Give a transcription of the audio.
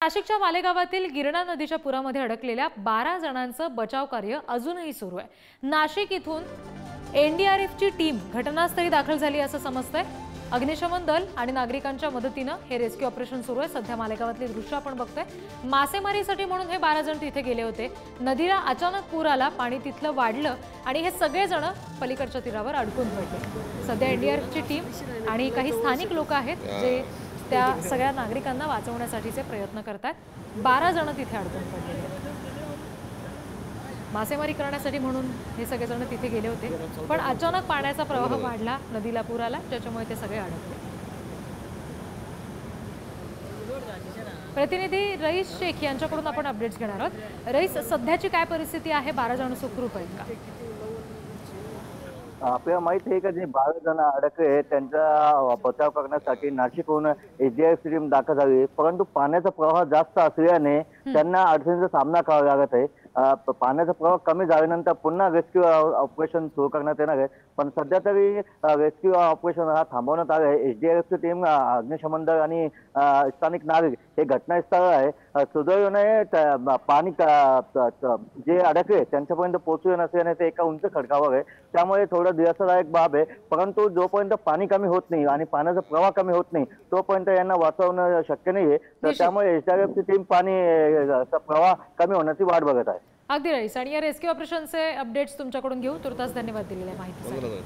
नाशिकच्या मालेगावातील गिरणा नदीच्या पुरामध्ये अडकलेल्या 12 जणांचं बचाव कार्य अजूनही सुरू आहे। नाशिक इथून एनडीआरएफची टीम घटनास्थळी दाखल झाली असं समजतंय। अग्निशमन दल आणि नागरिकांच्या मदतीने हे रेस्क्यू ऑपरेशन सुरू आहे। सध्या मालेगावातली दृश्य आपण बघतोय। मासेमारीसाठी म्हणून हे 12 जण तिथे गेले होते। नदीला अचानक पूर आला, पाणी तिथलं वाढलं आणि हे सगळे जण पलीकडच्या तीरावर अडकून पडले। सध्या एनडीआरएफची टीम आणि काही स्थानिक लोक आहेत जे त्या सगळ्या नागरिकांना वाचवण्यासाठीचे प्रयत्न करतात। 12 जण तिथे अडकून पडले आहेत। मासेमारी करण्यासाठी म्हणून हे सगळे जण तिथे गेले होते, पण अचानक पाण्याचा प्रवाह वाढला, नदीला पूर आला, ज्याच्यामुळे ते सगळे अडकले। प्रतिनिधी रईस शेख यांच्याकडून आपण अपडेट्स घेणार आहोत। रईस, सध्याची काय परिस्थिती आहे? 12 जण सुखरूप आहेत का? आपल्याला माहिती आहे का, जे 12 जण अडकले त्यांचा बचाव करण्यासाठी नाशिकहून एनडीआरएफ टीम दाखल झाली, परंतु पाण्याचा प्रवाह जास्त असल्याने त्यांना अडचणीचा सामना करावा लागत आहे। पाण्याचा प्रवाह कमी झाल्यानंतर पुन्हा रेस्क्यू ऑपरेशन सुरू करण्यात येणार आहे, पण सध्या तरी रेस्क्यू ऑपरेशन हा थांबवण्यात आलं आहे। एसडीआरएफची टीम, अग्निशमन दल आणि स्थानिक नागरिक हे घटनास्थळावर आहे। सुदैवाने पाणी जे अडकले त्यांच्यापर्यंत पोहोचू नसल्याने ते एका उंच खडकावर आहे, त्यामुळे थोडं दिलासादायक बाब आहे। परंतु जोपर्यंत पाणी कमी होत नाही आणि पाण्याचा प्रवाह कमी होत नाही तोपर्यंत यांना वाचवणं शक्य नाहीये। तर त्यामुळे एसडीआरएफची टीम पाणी प्रवाह कमी होण्याची वाट बघत आहे। अगदी रईस, आणि या रेस्क्यू ऑपरेशनचे अपडेट्स तुमच्याकडून घेऊ। तुर्तास धन्यवाद दिलेल्या माहितीसाठी।